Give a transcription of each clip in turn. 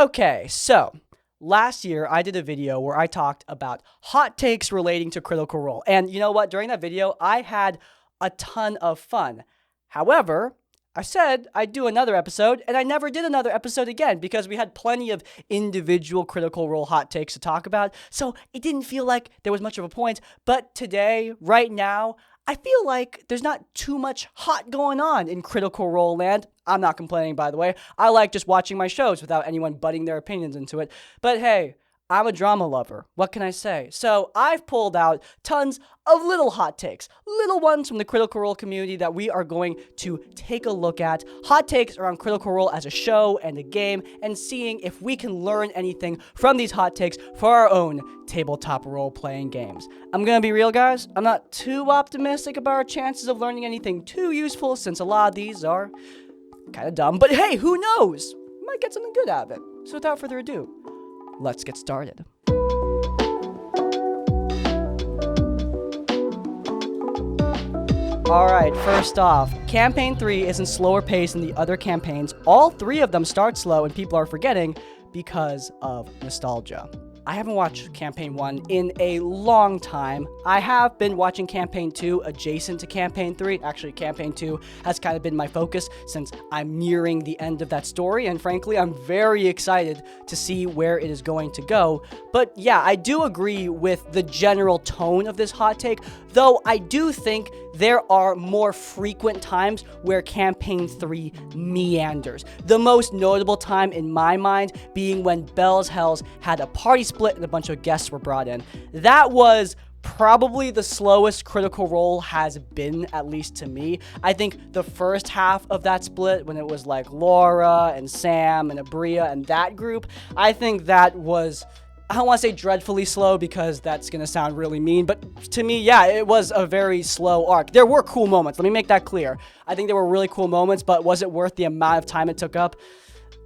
Okay, so last year I did a video where I talked about hot takes relating to Critical Role. And you know what? During that video, I had a ton of fun. However, I said I'd do another episode, and I never did another episode again because we had plenty of individual Critical Role hot takes to talk about, so it didn't feel like there was much of a point. But today, right now, I feel like there's not too much hot going on in Critical Role land. I'm not complaining, by the way. I like just watching my shows without anyone butting their opinions into it. But hey, I'm a drama lover. What can I say? So I've pulled out tons of little hot takes, little ones from the Critical Role community that we are going to take a look at. Hot takes around Critical Role as a show and a game, and seeing if we can learn anything from these hot takes for our own tabletop role-playing games. I'm gonna be real, guys. I'm not too optimistic about our chances of learning anything too useful, since a lot of these are kind of dumb. But hey, who knows? We might get something good out of it. So without further ado, let's get started. Alright, first off, Campaign 3 is in slower pace than the other campaigns. All three of them start slow and people are forgetting because of nostalgia. I haven't watched Campaign 1 in a long time. I have been watching Campaign 2 adjacent to Campaign 3. Actually, Campaign 2 has kind of been my focus since I'm nearing the end of that story, and frankly, I'm very excited to see where it is going to go. But yeah, I do agree with the general tone of this hot take, though I do think there are more frequent times where Campaign 3 meanders. The most notable time in my mind being when Bell's Hells had a party split and a bunch of guests were brought in. That was probably the slowest Critical Role has been, at least to me. I think the first half of that split, when it was like Laura and Sam and Abria and that group, I think that was, I don't want to say dreadfully slow because that's going to sound really mean, but to me, yeah, it was a very slow arc. There were cool moments. Let me make that clear. I think there were really cool moments, but was it worth the amount of time it took up?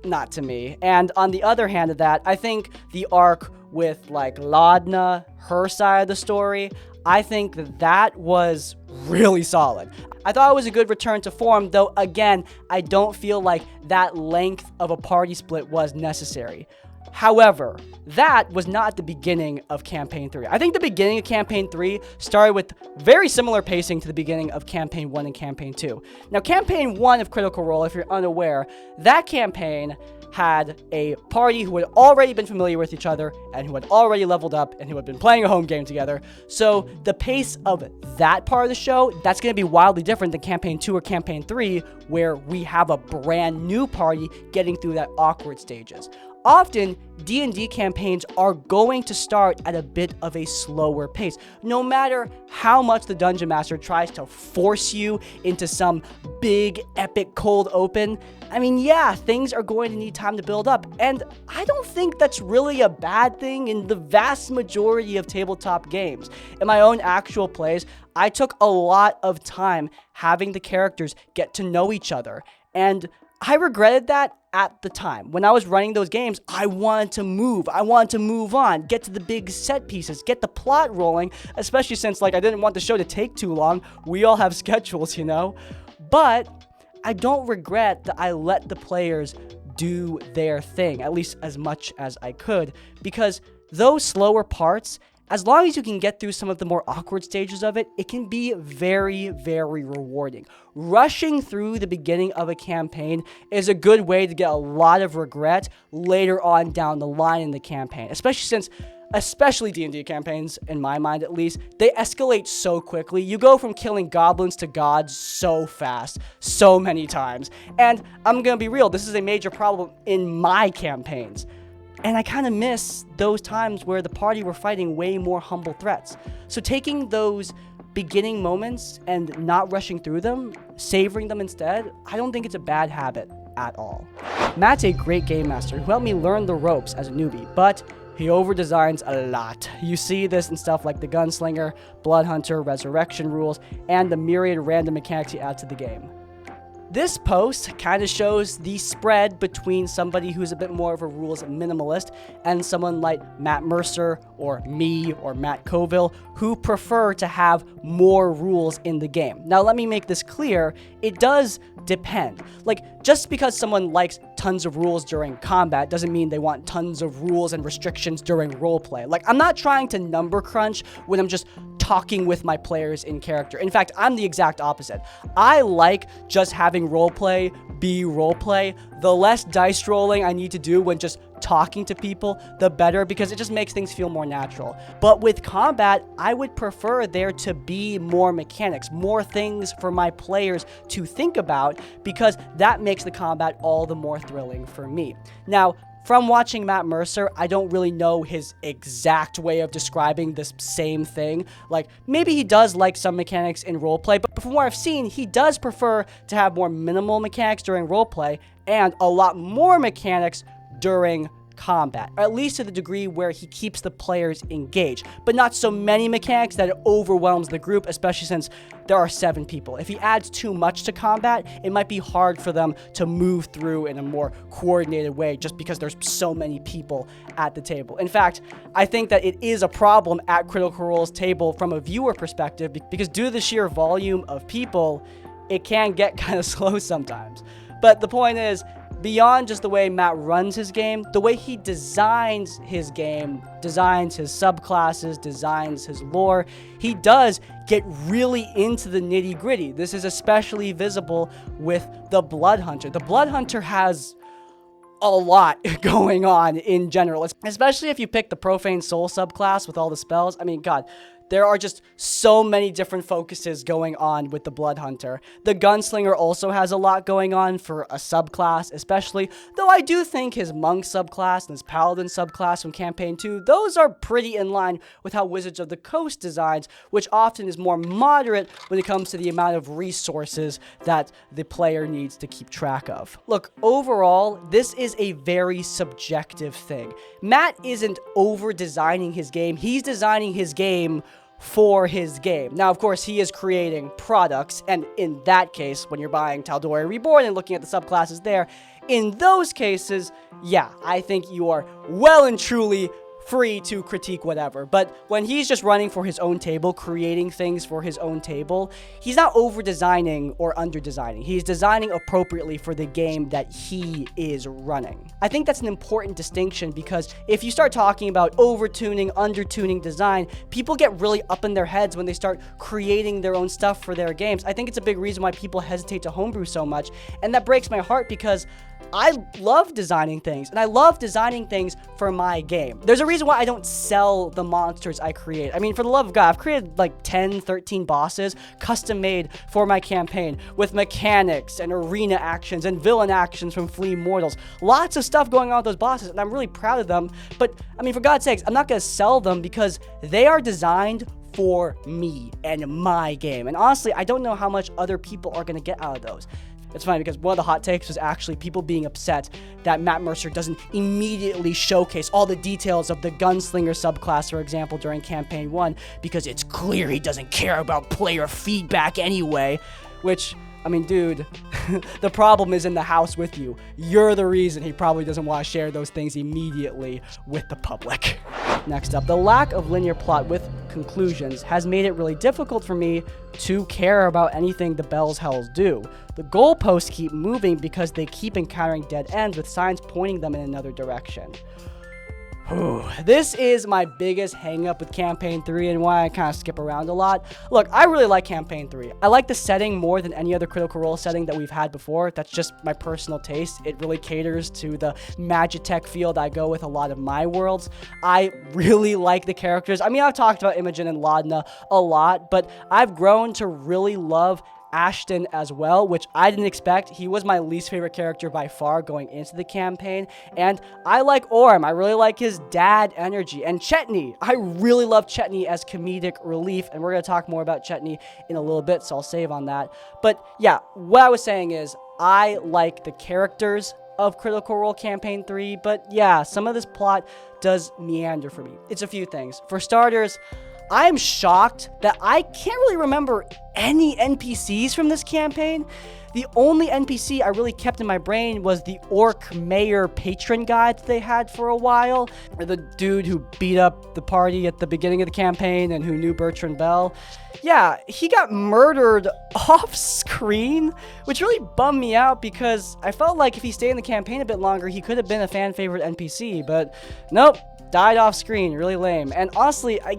Not to me. And on the other hand of that, I think the arc with like Laudna, her side of the story, I think that was really solid. I thought it was a good return to form, though again, I don't feel like that length of a party split was necessary. However, that was not the beginning of Campaign 3. I think the beginning of Campaign 3 started with very similar pacing to the beginning of Campaign 1 and Campaign 2. Now, Campaign 1 of Critical Role, if you're unaware, that campaign had a party who had already been familiar with each other and who had already leveled up and who had been playing a home game together. So the pace of that part of the show, that's going to be wildly different than Campaign 2 or Campaign 3, where we have a brand new party getting through that awkward stages. Often, D&D campaigns are going to start at a bit of a slower pace. No matter how much the Dungeon Master tries to force you into some big, epic cold open, I mean, yeah, things are going to need time to build up. And I don't think that's really a bad thing in the vast majority of tabletop games. In my own actual plays, I took a lot of time having the characters get to know each other. And I regretted that at the time. When I was running those games, I wanted to move on, get to the big set pieces, get the plot rolling, especially since, like, I didn't want the show to take too long. We all have schedules, you know? But I don't regret that I let the players do their thing, at least as much as I could, because those slower parts, as long as you can get through some of the more awkward stages of it, it can be very, very rewarding. Rushing through the beginning of a campaign is a good way to get a lot of regret later on down the line in the campaign, especially D&D campaigns, in my mind at least, they escalate so quickly. You go from killing goblins to gods so fast, so many times. And I'm gonna be real, this is a major problem in my campaigns. And I kind of miss those times where the party were fighting way more humble threats. So taking those beginning moments and not rushing through them, savoring them instead, I don't think it's a bad habit at all. Matt's a great game master who helped me learn the ropes as a newbie, but he overdesigns a lot. You see this in stuff like the Gunslinger, Blood Hunter, Resurrection rules, and the myriad random mechanics he adds to the game. This post kind of shows the spread between somebody who's a bit more of a rules minimalist and someone like Matt Mercer or me or Matt Colville who prefer to have more rules in the game. Now, let me make this clear. It does depend. Like, just because someone likes tons of rules during combat doesn't mean they want tons of rules and restrictions during roleplay. Like, I'm not trying to number crunch when I'm just talking with my players in character. In fact, I'm the exact opposite. I like just having roleplay be roleplay. The less dice rolling I need to do when just talking to people, the better, because it just makes things feel more natural. But with combat, I would prefer there to be more mechanics, more things for my players to think about, because that makes the combat all the more thrilling for me. Now, from watching Matt Mercer, I don't really know his exact way of describing this same thing. Like, maybe he does like some mechanics in roleplay, but from what I've seen, he does prefer to have more minimal mechanics during roleplay and a lot more mechanics during combat, or at least to the degree where he keeps the players engaged, but not so many mechanics that it overwhelms the group, especially since there are 7 people. If he adds too much to combat, it might be hard for them to move through in a more coordinated way just because there's so many people at the table. In fact, I think that it is a problem at Critical Role's table from a viewer perspective, because due to the sheer volume of people, it can get kind of slow sometimes. But the point is, beyond just the way Matt runs his game, the way he designs his game, designs his subclasses, designs his lore, he does get really into the nitty-gritty. This is especially visible with the Blood Hunter. The Blood Hunter has a lot going on in general, especially if you pick the Profane Soul subclass with all the spells. I mean, God, there are just so many different focuses going on with the Blood Hunter. The Gunslinger also has a lot going on for a subclass, especially, though I do think his Monk subclass and his Paladin subclass from Campaign 2, those are pretty in line with how Wizards of the Coast designs, which often is more moderate when it comes to the amount of resources that the player needs to keep track of. Look, overall, this is a very subjective thing. Matt isn't over-designing his game, he's designing his game for his game. Now, of course, he is creating products, and in that case, when you're buying Tal'Dorei Reborn and looking at the subclasses there, in those cases, yeah, I think you are well and truly free to critique whatever. But when he's just running for his own table, creating things for his own table, he's not over-designing or under-designing. He's designing appropriately for the game that he is running. I think that's an important distinction, because if you start talking about over-tuning, under-tuning design, people get really up in their heads when they start creating their own stuff for their games. I think it's a big reason why people hesitate to homebrew so much, and that breaks my heart, because I love designing things, and I love designing things for my game. There's a reason why I don't sell the monsters I create. I mean, for the love of God, I've created like 10, 13 bosses custom made for my campaign with mechanics and arena actions and villain actions from Flee Mortals. Lots of stuff going on with those bosses, and I'm really proud of them. But, I mean, for God's sakes, I'm not going to sell them because they are designed for me and my game. And honestly, I don't know how much other people are going to get out of those. It's funny because one of the hot takes was actually people being upset that Matt Mercer doesn't immediately showcase all the details of the Gunslinger subclass, for example, during Campaign 1, because it's clear he doesn't care about player feedback anyway, which, I mean, dude, the problem is in the house with you. You're the reason he probably doesn't want to share those things immediately with the public. Next up, the lack of linear plot with conclusions has made it really difficult for me to care about anything the Bell's Hells do. The goalposts keep moving because they keep encountering dead ends with signs pointing them in another direction. This is my biggest hang-up with Campaign 3 and why I kind of skip around a lot. Look, I really like Campaign 3. I like the setting more than any other Critical Role setting that we've had before. That's just my personal taste. It really caters to the Magitech field I go with a lot of my worlds. I really like the characters. I mean, I've talked about Imogen and Laudna a lot, but I've grown to really love Ashton as well, which I didn't expect. He was my least favorite character by far going into the campaign, and I like Orm. I really like his dad energy, and Chetney. I really love Chetney as comedic relief, and we're going to talk more about Chetney in a little bit, so I'll save on that. But yeah, what I was saying is I like the characters of Critical Role Campaign 3, but yeah, some of this plot does meander for me. It's a few things. For starters, I am shocked that I can't really remember any NPCs from this campaign. The only NPC I really kept in my brain was the Orc Mayor patron guy that they had for a while. The dude who beat up the party at the beginning of the campaign and who knew Bertrand Bell. Yeah, he got murdered off screen, which really bummed me out because I felt like if he stayed in the campaign a bit longer, he could have been a fan favorite NPC, but nope, died off screen. Really lame. And honestly, I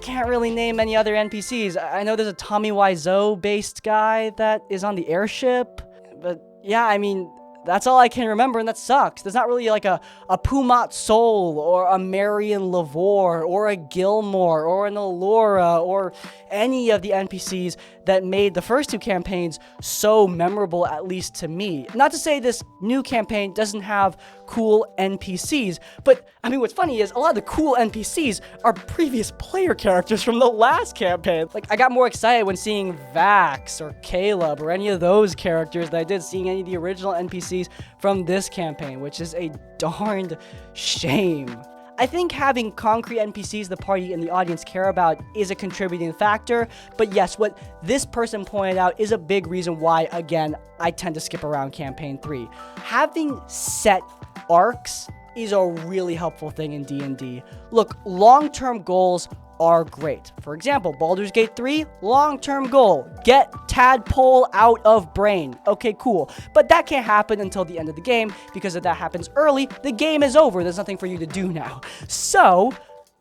can't really name any other NPCs. I know there's a Tommy Wiseau based guy that is on the airship, but yeah, I mean, that's all I can remember, and that sucks. There's not really like a Pumat Soul, or a Marion Lavore, or a Gilmore, or an Allura, or any of the NPCs that made the first two campaigns so memorable, at least to me. Not to say this new campaign doesn't have cool NPCs, but I mean, what's funny is a lot of the cool NPCs are previous player characters from the last campaign. Like, I got more excited when seeing Vax or Caleb or any of those characters than I did seeing any of the original NPCs from this campaign, which is a darned shame. I think having concrete NPCs the party and the audience care about is a contributing factor, but yes, what this person pointed out is a big reason why, again, I tend to skip around Campaign 3. Having set arcs is a really helpful thing in D&D. Look, long-term goals are great. For example, Baldur's Gate 3, long-term goal, get Tadpole out of Brain. Okay, cool. But that can't happen until the end of the game, because if that happens early, the game is over. There's nothing for you to do now. So,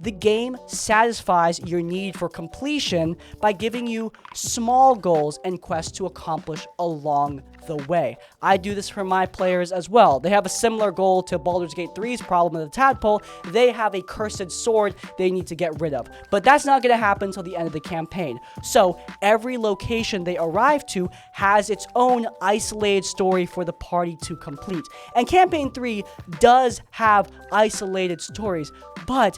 the game satisfies your need for completion by giving you small goals and quests to accomplish along the way. I do this for my players as well. They have a similar goal to Baldur's Gate 3's problem of the tadpole. They have a cursed sword they need to get rid of. But that's not going to happen until the end of the campaign. So every location they arrive to has its own isolated story for the party to complete. And Campaign 3 does have isolated stories, but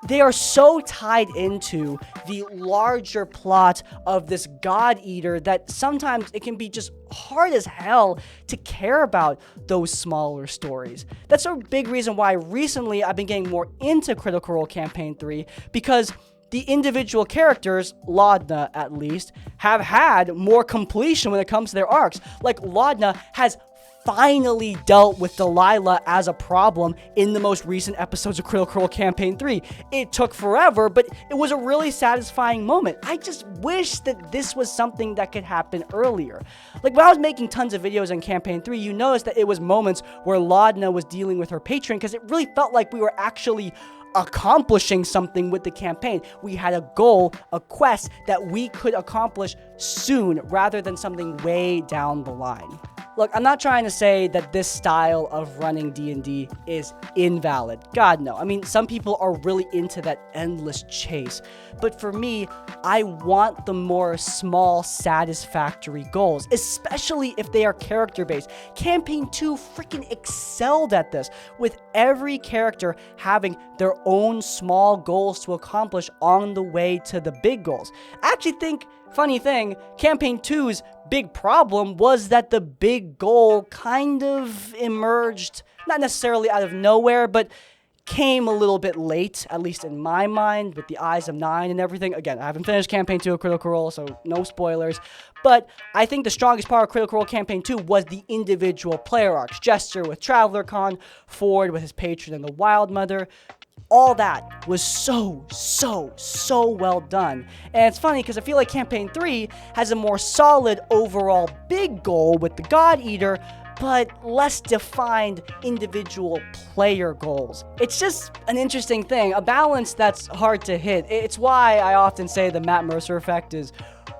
they are so tied into the larger plot of this God Eater that sometimes it can be just hard as hell to care about those smaller stories. That's a big reason why recently I've been getting more into Critical Role Campaign 3, because the individual characters, Laudna at least, have had more completion when it comes to their arcs. Like, Laudna has finally dealt with Delilah as a problem in the most recent episodes of Critical Role Campaign 3. It took forever, but it was a really satisfying moment. I just wish that this was something that could happen earlier. Like, when I was making tons of videos on Campaign 3, you noticed that it was moments where Laudna was dealing with her patron, because it really felt like we were actually accomplishing something with the campaign. We had a goal, a quest that we could accomplish soon, rather than something way down the line. Look, I'm not trying to say that this style of running D&D is invalid. God, no. I mean, some people are really into that endless chase. But for me, I want the more small, satisfactory goals, especially if they are character-based. Campaign 2 freaking excelled at this, with every character having their own small goals to accomplish on the way to the big goals. I actually think, funny thing, Campaign 2's big problem was that the big goal kind of emerged, not necessarily out of nowhere, but came a little bit late, at least in my mind, with the Eyes of Nine and everything. Again, I haven't finished Campaign 2 of Critical Role, so no spoilers. But I think the strongest part of Critical Role Campaign 2 was the individual player arcs. Jester with Traveler Con, Ford with his patron and the Wild Mother. All that was so well done. And it's funny because I feel like Campaign 3 has a more solid overall big goal with the God Eater, but less defined individual player goals. It's just an interesting thing, a balance that's hard to hit. It's why I often say the Matt Mercer effect is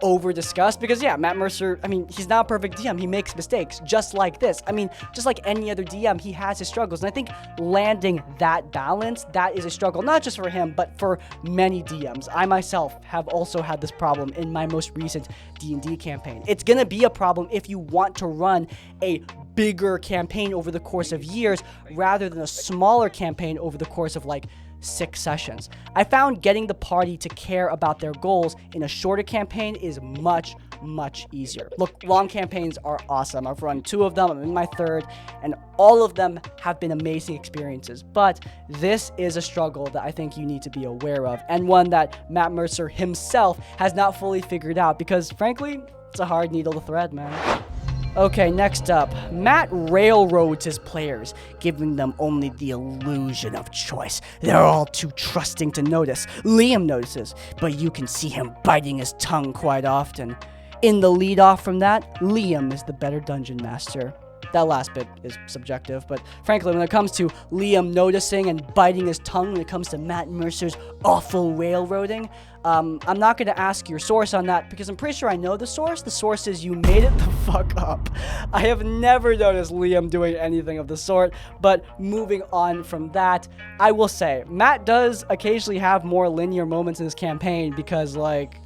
over-discussed, because yeah, Matt Mercer, I mean, he's not a perfect DM. He makes mistakes, just like this. I mean, just like any other DM, he has his struggles. And I think landing that balance, that is a struggle, not just for him, but for many DMs. I myself have also had this problem in my most recent D&D campaign. It's gonna be a problem if you want to run a bigger campaign over the course of years, rather than a smaller campaign over the course of like 6 sessions. I found getting the party to care about their goals in a shorter campaign is much easier. Look, long campaigns are awesome. I've run 2 of them, I'm in my 3rd, and all of them have been amazing experiences. But this is a struggle that I think you need to be aware of, and one that Matt Mercer himself has not fully figured out, because frankly, it's a hard needle to thread, man. Okay, next up, Matt railroads his players, giving them only the illusion of choice. They're all too trusting to notice. Liam notices, but you can see him biting his tongue quite often. In the lead off from that, Liam is the better dungeon master. That last bit is subjective, but frankly, when it comes to Liam noticing and biting his tongue, when it comes to Matt Mercer's awful railroading, I'm not going to ask your source on that because I'm pretty sure I know the source. The source is you made it the fuck up. I have never noticed Liam doing anything of the sort, but moving on from that, I will say, Matt does occasionally have more linear moments in his campaign because, like,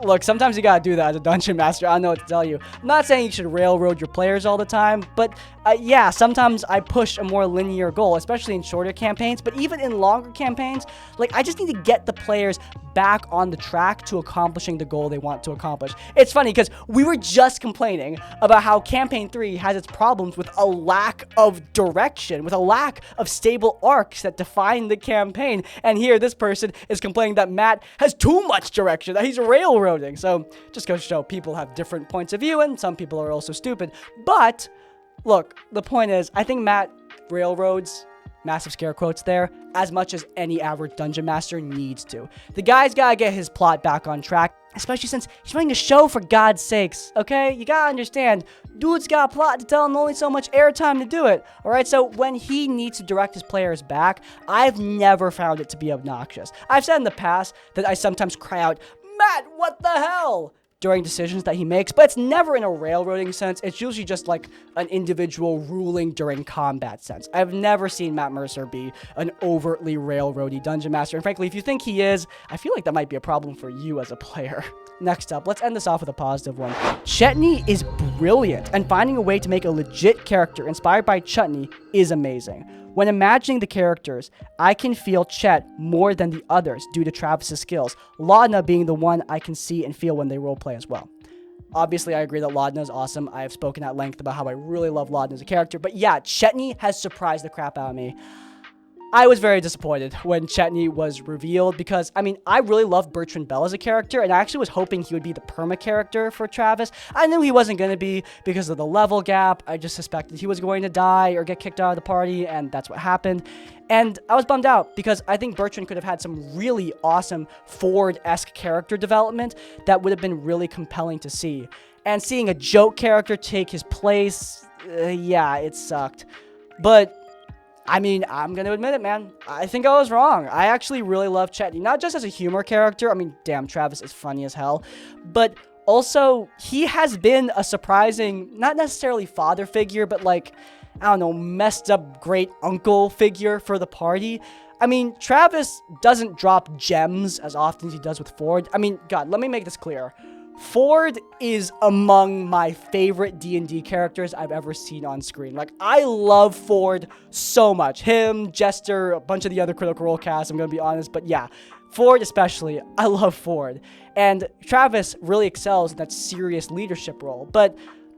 look, sometimes you gotta do that as a dungeon master. I don't know what to tell you. I'm not saying you should railroad your players all the time, but yeah, sometimes I push a more linear goal, especially in shorter campaigns, but even in longer campaigns, like, I just need to get the players back on the track to accomplishing the goal they want to accomplish. It's funny because we were just complaining about how Campaign 3 has its problems with a lack of direction, with a lack of stable arcs that define the campaign, and here this person is complaining that Matt has too much direction, that he's railroading. So just goes to show people have different points of view, and some people are also stupid. But look, the point is, I think Matt railroads, massive scare quotes there, as much as any average dungeon master needs to. The guy's gotta get his plot back on track, especially since he's running a show, for God's sakes, okay? You gotta understand, dude's got a plot to tell and only so much airtime to do it, alright? So when he needs to direct his players back, I've never found it to be obnoxious. I've said in the past that I sometimes cry out, Matt, what the hell? During decisions that he makes, but it's never in a railroading sense. It's usually just like an individual ruling during combat sense. I've never seen Matt Mercer be an overtly railroady dungeon master, and frankly, if you think he is, I feel like that might be a problem for you as a player. Next up, let's end this off with a positive one. Chetney is brilliant, and finding a way to make a legit character inspired by Chetney is amazing. When imagining the characters, I can feel Chet more than the others due to Travis's skills, Laudna being the one I can see and feel when they roleplay as well. Obviously, I agree that Laudna is awesome. I have spoken at length about how I really love Laudna as a character, but yeah, Chetney has surprised the crap out of me. I was very disappointed when Chetney was revealed because, I mean, I really loved Bertrand Bell as a character, and I actually was hoping he would be the perma character for Travis. I knew he wasn't going to be because of the level gap. I just suspected he was going to die or get kicked out of the party, and that's what happened. And I was bummed out because I think Bertrand could have had some really awesome Ford-esque character development that would have been really compelling to see. And seeing a joke character take his place, yeah, it sucked. But I mean, I'm going to admit it, man. I think I was wrong. I actually really love Chetney, not just as a humor character. I mean, damn, Travis is funny as hell. But also, he has been a surprising, not necessarily father figure, but like, I don't know, messed up great uncle figure for the party. I mean, Travis doesn't drop gems as often as he does with Ford. I mean, God, let me make this clear. Ford is among my favorite D&D characters I've ever seen on screen. Like, I love Ford so much. Him, Jester, a bunch of the other Critical Role cast, I'm going to be honest. But yeah, Ford especially, I love Ford. And Travis really excels in that serious leadership role. But,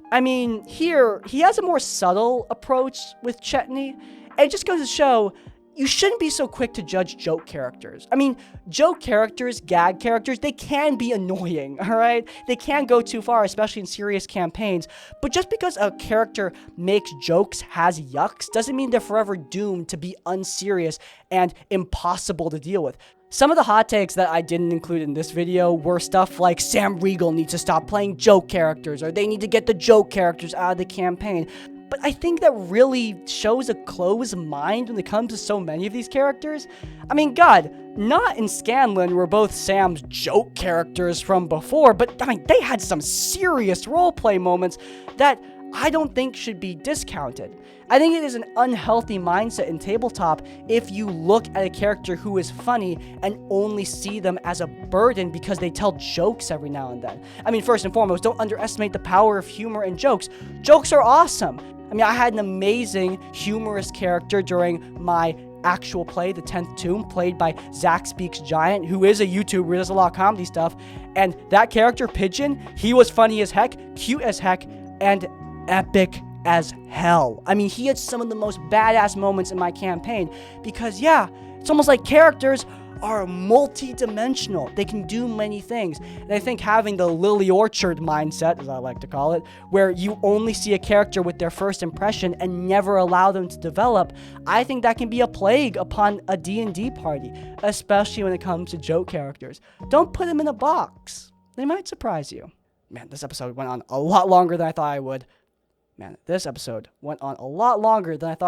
I mean, here, he has a more subtle approach with Chetney. And it just goes to show, you shouldn't be so quick to judge joke characters. I mean, joke characters, gag characters, they can be annoying, all right? They can go too far, especially in serious campaigns. But just because a character makes jokes, has yucks, doesn't mean they're forever doomed to be unserious and impossible to deal with. Some of the hot takes that I didn't include in this video were stuff like Sam Riegel needs to stop playing joke characters, or they need to get the joke characters out of the campaign. But I think that really shows a closed mind when it comes to so many of these characters. I mean, God, not in Scanlan were both Sam's joke characters from before, but I mean, they had some serious roleplay moments that I don't think should be discounted. I think it is an unhealthy mindset in tabletop if you look at a character who is funny and only see them as a burden because they tell jokes every now and then. I mean, first and foremost, don't underestimate the power of humor and jokes. Jokes are awesome. I mean, I had an amazing humorous character during my actual play, The 10th Tomb, played by Zach Speaks Giant, who is a YouTuber, who does a lot of comedy stuff. And that character, Pigeon, he was funny as heck, cute as heck, and epic as hell. I mean, he had some of the most badass moments in my campaign because, yeah, it's almost like characters are multi-dimensional. They can do many things. And I think having the Lily Orchard mindset, as I like to call it, where you only see a character with their first impression and never allow them to develop, I think that can be a plague upon a D&D party, especially when it comes to joke characters. Don't put them in a box. They might surprise you. Man, this episode went on a lot longer than I thought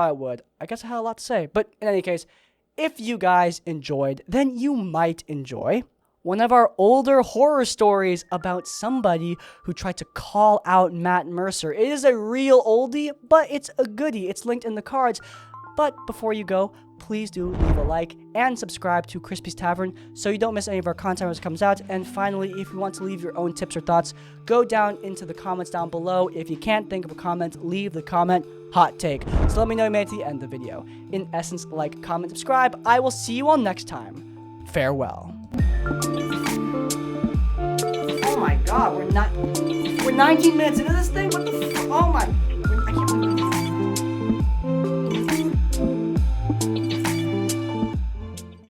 I would. I guess I had a lot to say. But in any case, if you guys enjoyed, then you might enjoy one of our older horror stories about somebody who tried to call out Matt Mercer. It is a real oldie, but it's a goodie. It's linked in the cards. But before you go, please do leave a like and subscribe to Crispy's Tavern so you don't miss any of our content as it comes out. And finally, if you want to leave your own tips or thoughts, go down into the comments down below. If you can't think of a comment, leave the comment hot take. So let me know you made it to the end of the video. In essence, like, comment, subscribe. I will see you all next time. Farewell. Oh my god, we're 19 minutes into this thing? What the oh my